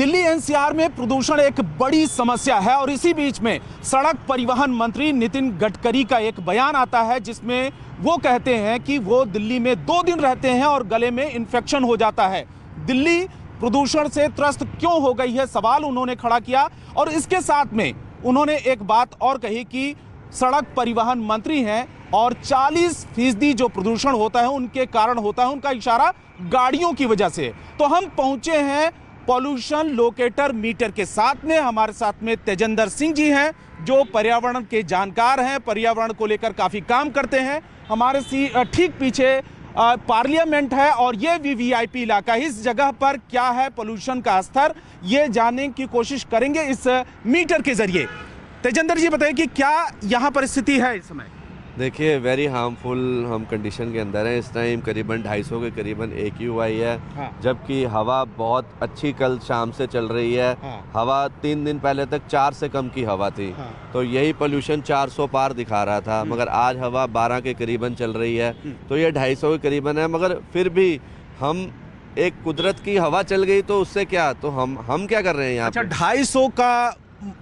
Delhi NCR में प्रदूषण एक बड़ी समस्या है और इसी बीच में सड़क परिवहन मंत्री नितिन गडकरी का एक बयान आता है जिसमें वो कहते हैं कि वो दिल्ली में 2 दिन रहते हैं और गले में इन्फेक्शन हो जाता है। दिल्ली प्रदूषण से त्रस्त क्यों हो गई है, सवाल उन्होंने खड़ा किया और इसके साथ में उन्होंने एक बात और कही कि सड़क परिवहन मंत्री हैं और 40% जो प्रदूषण होता है उनके कारण होता है, उनका इशारा गाड़ियों की वजह से। तो हम पहुंचे हैं पॉल्यूशन लोकेटर मीटर के साथ में। हमारे साथ में तेजेंद्र सिंह जी हैं जो पर्यावरण के जानकार हैं, पर्यावरण को लेकर काफी काम करते हैं। हमारे ठीक पीछे पार्लियामेंट है और ये वीवीआईपी इलाका, इस जगह पर क्या है पॉल्यूशन का स्तर, ये जानने की कोशिश करेंगे इस मीटर के जरिए। तेजेंद्र जी बताइए कि क्या यहाँ पर स्थिति है इस समय? देखिए, वेरी हार्मफुल हम कंडीशन के अंदर हैं इस टाइम। करीबन 250 के करीबन AQI है। हाँ। जबकि हवा बहुत अच्छी कल शाम से चल रही है। हाँ। हवा 3 दिन पहले तक 4 से कम की हवा थी। हाँ। तो यही पोल्यूशन 400 पार दिखा रहा था, मगर आज हवा 12 के करीबन चल रही है, तो ये 250 के करीबन है। मगर फिर भी हम एक कुदरत की हवा चल गई तो उससे क्या, तो हम क्या कर रहे हैं यहाँ? अच्छा,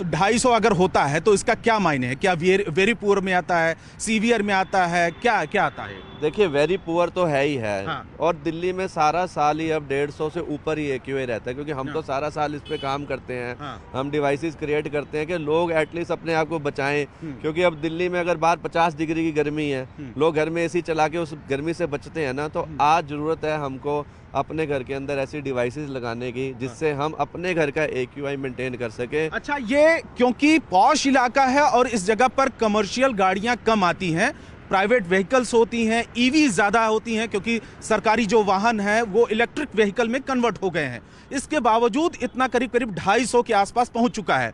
250 अगर होता है तो इसका क्या मायने है? क्या वेरी पुअर में आता है, सीवियर में आता है, क्या क्या आता है? देखिए, वेरी पुअर तो है ही है। हाँ। और दिल्ली में सारा साल ही अब 150 से ऊपर ही AQI रहता है, क्योंकि हम तो सारा साल इस पे काम करते हैं। हाँ। हम डिवाइसेस क्रिएट करते हैं कि लोग एटलीस्ट अपने आप को बचाएं, क्योंकि अब दिल्ली में अगर बाहर 50 डिग्री की गर्मी है, लोग घर में AC चला के उस गर्मी से बचते हैं ना। तो आज जरूरत है हमको अपने घर के अंदर ऐसी डिवाइसेस लगाने की जिससे हम अपने घर का AQI मेंटेन कर सके। अच्छा, ये क्योंकि पॉश इलाका है और इस जगह पर कमर्शियल गाड़ियां कम आती हैं, प्राइवेट व्हीकल्स होती हैं, EV ज़्यादा होती हैं, क्योंकि सरकारी जो वाहन है वो इलेक्ट्रिक व्हीकल में कन्वर्ट हो गए हैं। इसके बावजूद इतना करीब 250 के आसपास पहुंच चुका है।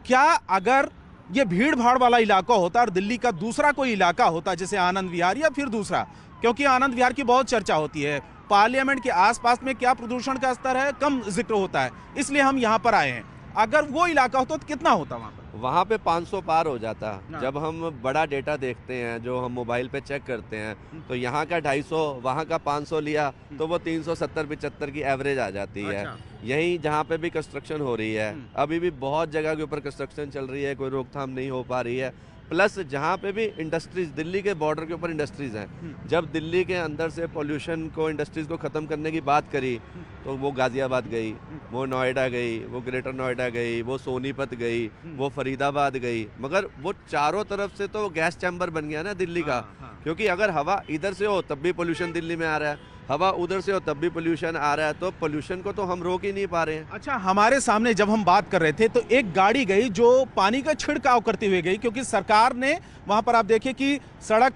क्या अगर ये भीड़ भाड़ वाला इलाका होता और दिल्ली का दूसरा कोई इलाका होता, जैसे आनंद विहार या फिर दूसरा, क्योंकि आनंद विहार की बहुत चर्चा होती है, पार्लियामेंट के आसपास में क्या प्रदूषण का स्तर है, कम जिक्र होता है, इसलिए हम यहाँ पर आए हैं। अगर वो इलाका होता तो कितना होता वहाँ पर? वहाँ पे 500 पार हो जाता। जब हम बड़ा डेटा देखते हैं, जो हम मोबाइल पे चेक करते हैं, तो यहाँ का 250, वहाँ का 500 लिया तो वो 370-75 की एवरेज आ जाती है। यहीं जहाँ पे भी कंस्ट्रक्शन हो रही है, अभी भी बहुत जगह के ऊपर कंस्ट्रक्शन चल रही है, कोई रोकथाम नहीं हो पा रही है। प्लस जहाँ पे भी इंडस्ट्रीज, दिल्ली के बॉर्डर के ऊपर इंडस्ट्रीज हैं, जब दिल्ली के अंदर से पोल्यूशन को, इंडस्ट्रीज को ख़त्म करने की बात करी तो वो गाजियाबाद गई, वो नोएडा गई, वो ग्रेटर नोएडा गई, वो सोनीपत गई, वो फरीदाबाद गई। मगर वो चारों तरफ से तो गैस चैम्बर बन गया ना दिल्ली का। क्योंकि अगर हवा इधर से हो तब भी पोल्यूशन दिल्ली में आ रहा है, हवा उधर से हो तब भी पोल्यूशन आ रहा है, तो पोल्यूशन को तो हम रोक ही नहीं पा रहे हैं। अच्छा, हमारे सामने जब हम बात कर रहे थे तो एक गाड़ी गई जो पानी का छिड़काव करते हुए गई, क्योंकि सरकार ने वहां पर, आप देखिए कि सड़क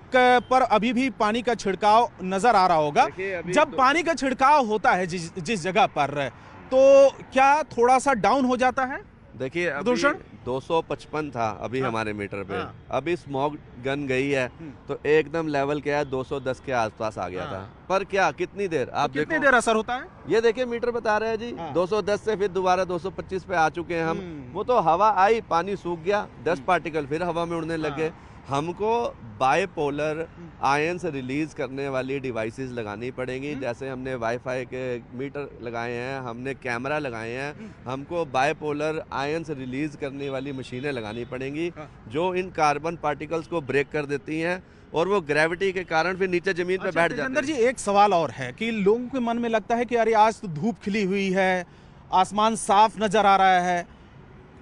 पर अभी भी पानी का छिड़काव नजर आ रहा होगा। जब पानी का छिड़काव होता है जिस जगह पर, तो क्या थोड़ा सा डाउन हो जाता है? देखिए, प्रदूषण 255 था अभी हमारे मीटर पे। अभी स्मॉग गन गई है तो एकदम लेवल क्या है, 210 के आसपास आ गया था। पर क्या, कितनी देर, आप तो कितनी देर असर होता है? ये देखिए मीटर बता रहे हैं जी, 210 से फिर दोबारा 225 पे आ चुके हैं हम। वो तो हवा आई, पानी सूख गया, 10 पार्टिकल फिर हवा में उड़ने लगे। हमको बायपोलर आयंस रिलीज करने वाली डिवाइसेस लगानी पड़ेंगी। जैसे हमने वाईफाई के मीटर लगाए हैं, हमने कैमरा लगाए हैं, हमको बायपोलर आयंस रिलीज करने वाली मशीनें लगानी पड़ेंगी जो इन कार्बन पार्टिकल्स को ब्रेक कर देती हैं और वो ग्रेविटी के कारण फिर नीचे जमीन पे बैठ जाते हैं। अंदर जी, एक सवाल और है कि लोगों के मन में लगता है कि अरे आज तो धूप खिली हुई है, आसमान साफ नजर आ रहा है,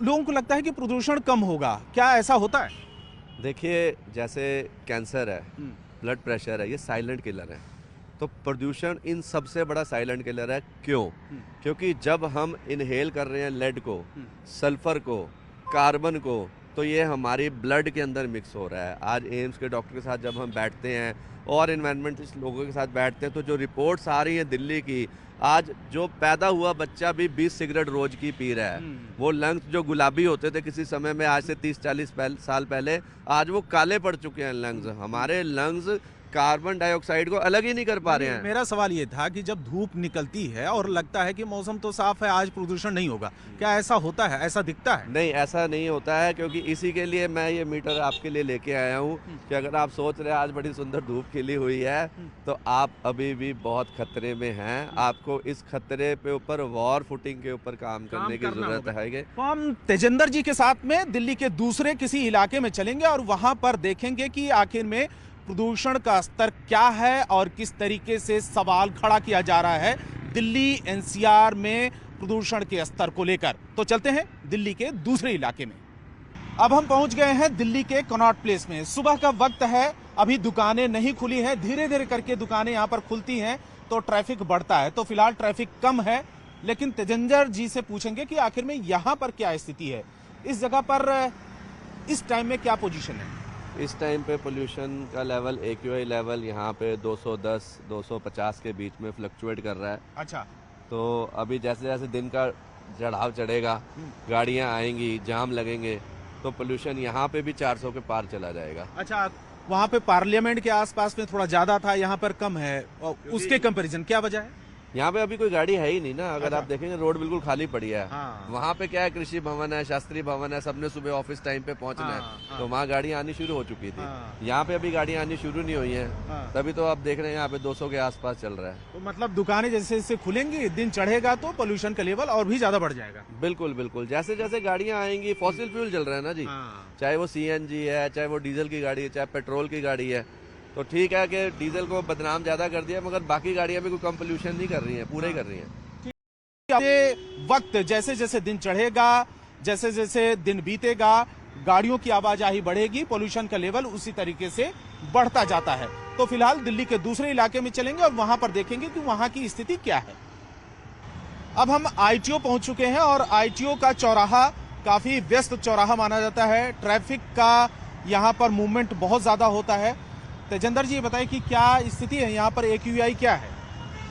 लोगों को लगता है कि प्रदूषण कम होगा। क्या ऐसा होता है? देखिए, जैसे कैंसर है, ब्लड प्रेशर है, ये साइलेंट किलर है। तो प्रदूषण इन सबसे बड़ा साइलेंट किलर है। क्यों? क्योंकि जब हम इनहेल कर रहे हैं लेड को, सल्फर को, कार्बन को, तो ये हमारी ब्लड के अंदर मिक्स हो रहा है। आज एम्स के डॉक्टर के साथ जब हम बैठते हैं और इन्वायरमेंटलिस्ट लोगों के साथ बैठते हैं, तो जो रिपोर्ट्स आ रही हैं दिल्ली की, आज जो पैदा हुआ बच्चा भी 20 सिगरेट रोज की पी रहा है। वो लंग्स जो गुलाबी होते थे किसी समय में, आज से 30-40 साल पहले, आज वो काले पड़ चुके हैं लंग्स। हमारे लंग्स कार्बन डाइऑक्साइड को अलग ही नहीं कर पा रहे हैं। मेरा सवाल ये था कि जब धूप निकलती है और लगता है कि मौसम तो साफ है, आज प्रदूषण नहीं होगा, क्या ऐसा होता है, ऐसा दिखता है? नहीं, ऐसा नहीं होता है, क्योंकि इसी के लिए मैं ये मीटर आपके लिए लेके आया हूँ कि अगर आप सोच रहे हैं आज बड़ी सुंदर धूप खिली हुई है तो आप अभी भी बहुत खतरे में हैं। आपको इस खतरे पे ऊपर वॉर फुटिंग के ऊपर काम करने की जरूरत है। तो हम तेजेंद्र जी के साथ में दिल्ली के दूसरे किसी इलाके में चलेंगे और वहां पर देखेंगे कि आखिर में प्रदूषण का स्तर क्या है और किस तरीके से सवाल खड़ा किया जा रहा है दिल्ली एनसीआर में प्रदूषण के स्तर को लेकर। तो चलते हैं दिल्ली के दूसरे इलाके में। अब हम पहुंच गए हैं दिल्ली के कनॉट प्लेस में। सुबह का वक्त है, अभी दुकानें नहीं खुली हैं, धीरे धीरे करके दुकानें यहां पर खुलती हैं तो ट्रैफिक बढ़ता है। तो फिलहाल ट्रैफिक कम है, लेकिन तेजेंद्र जी से पूछेंगे कि आखिर में यहां पर क्या स्थिति है, इस जगह पर इस टाइम में क्या पोजीशन है। इस टाइम पे पोल्यूशन का लेवल AQI लेवल यहाँ पे 210-250 के बीच में फ्लक्चुएट कर रहा है। अच्छा। तो अभी जैसे जैसे दिन का चढ़ाव चढ़ेगा, गाड़ियाँ आएंगी, जाम लगेंगे, तो पोल्यूशन यहाँ पे भी 400 के पार चला जाएगा। अच्छा, वहाँ पे पार्लियामेंट के आसपास में थोड़ा ज्यादा था, यहाँ पर कम है, और उसके कंपैरिजन क्या वजह है? यहाँ पे अभी कोई गाड़ी है ही नहीं ना। अगर अच्छा। आप देखेंगे रोड बिल्कुल खाली पड़ी है। हाँ। वहाँ पे क्या है, कृषि भवन है, शास्त्री भवन है, सबने सुबह ऑफिस टाइम पे पहुँचना हाँ, है। हाँ। तो वहाँ गाड़ियाँ आनी शुरू हो चुकी थी। हाँ। यहाँ पे अभी गाड़ियाँ आनी शुरू नहीं हुई हैं। हाँ। तभी तो आप देख रहे हैं यहाँ पे 200 के आसपास चल रहा है। तो मतलब दुकानें जैसे जैसे खुलेंगी, दिन चढ़ेगा तो पोल्यूशन का लेवल और भी ज्यादा बढ़ जाएगा। बिल्कुल बिल्कुल, जैसे जैसे गाड़ियाँ आएंगी, फॉसिल फ्यूल चल रहा है ना जी। हाँ। चाहे वो CNG है, चाहे वो डीजल की गाड़ी है, चाहे पेट्रोल की गाड़ी है। तो ठीक है कि डीजल को बदनाम ज्यादा कर दिया, मगर बाकी गाड़ियाँ भी कोई कम पोल्यूशन नहीं कर रही हैं, पूरे ही कर रही हैं। वक्त जैसे जैसे दिन चढ़ेगा, जैसे जैसे दिन बीतेगा, गाड़ियों की आवाजाही बढ़ेगी, पोल्यूशन का लेवल उसी तरीके से बढ़ता जाता है। तो फिलहाल दिल्ली के दूसरे इलाके में चलेंगे और वहां पर देखेंगे कि वहां की स्थिति क्या है। अब हम ITO पहुंच चुके हैं और ITO का चौराहा काफी व्यस्त चौराहा माना जाता है। ट्रैफिक का यहां पर मूवमेंट बहुत ज्यादा होता है। तेजेंद्र जी बताइए कि क्या स्थिति है, यहाँ पर AQI क्या है?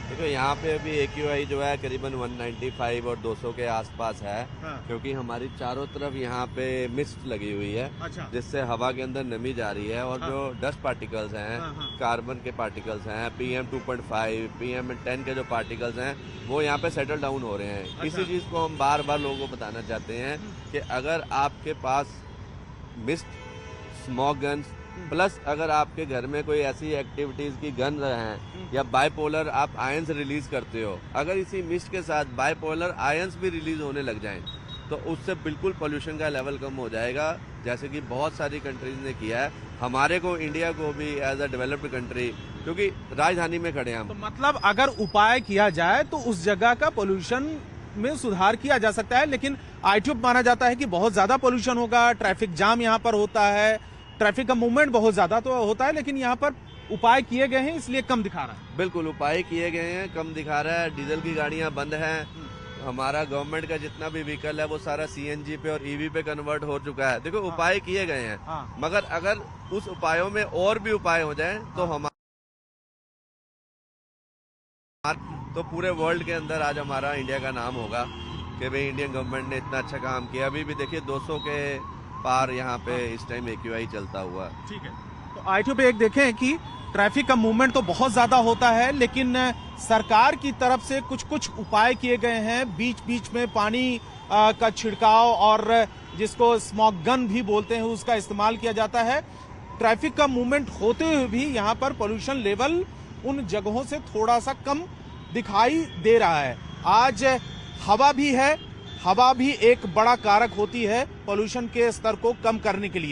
देखो, यहाँ पे अभी AQI जो है करीबन 195 और 200 के आसपास है। हाँ। क्योंकि हमारी चारों तरफ यहाँ पे मिस्ट लगी हुई है। अच्छा। जिससे हवा के अंदर नमी जा रही है और हाँ। जो डस्ट पार्टिकल्स हैं, हाँ। कार्बन के पार्टिकल्स हैं, PM 2.5, PM 10 के जो पार्टिकल्स हैं, वो यहाँ पे सेटल डाउन हो रहे हैं। अच्छा। इसी चीज़ को हम बार बार लोगों को बताना चाहते हैं कि अगर आपके पास मिस्ट, स्मॉग गन्स, प्लस अगर आपके घर में कोई ऐसी एक्टिविटीज की गन हैं या बाइपोलर आप आयंस रिलीज करते हो, अगर इसी मिस्ट के साथ बाइपोलर आयंस भी रिलीज होने लग जाएं तो उससे बिल्कुल पोल्यूशन का लेवल कम हो जाएगा, जैसे कि बहुत सारी कंट्रीज ने किया है। हमारे को, इंडिया को भी एज अ डेवलप्ड कंट्री, क्योंकि राजधानी में खड़े हैं हम। तो मतलब अगर उपाय किया जाए तो उस जगह का पोल्यूशन में सुधार किया जा सकता है, लेकिन ITO माना जाता है कि बहुत ज्यादा पोल्यूशन होगा, ट्रैफिक जाम यहाँ पर होता है, ट्रैफिक का मूवमेंट बहुत ज्यादा तो होता है, लेकिन यहाँ पर उपाय किए गए हैं इसलिए कम दिखा रहा है। बिल्कुल, उपाय किए गए हैं, कम दिखा रहा है। डीजल की गाड़ियां बंद हैं। हमारा गवर्नमेंट का जितना भी व्हीकल है वो सारा CNG पे और EV पे कन्वर्ट हो चुका है। देखो, उपाय किए गए हैं। मगर अगर उस उपायों में और भी उपाय हो जाए तो तो पूरे वर्ल्ड के अंदर आज हमारा इंडिया का नाम होगा कि भाई इंडियन गवर्नमेंट ने इतना अच्छा काम किया। अभी भी देखिए 200 के पार यहाँ पे इस टाइम AQI चलता हुआ। ठीक है, तो ITO पे एक देखें कि ट्रैफिक का मूवमेंट तो बहुत ज्यादा होता है, लेकिन सरकार की तरफ से कुछ कुछ उपाय किए गए हैं। बीच बीच में पानी का छिड़काव और जिसको स्मॉग गन भी बोलते हैं उसका इस्तेमाल किया जाता है। ट्रैफिक का मूवमेंट होते हुए भी यहाँ पर पोल्यूशन लेवल उन जगहों से थोड़ा सा कम दिखाई दे रहा है। आज हवा भी है, हवा भी एक बड़ा कारक होती है पोल्यूशन के स्तर को कम करने के लिए।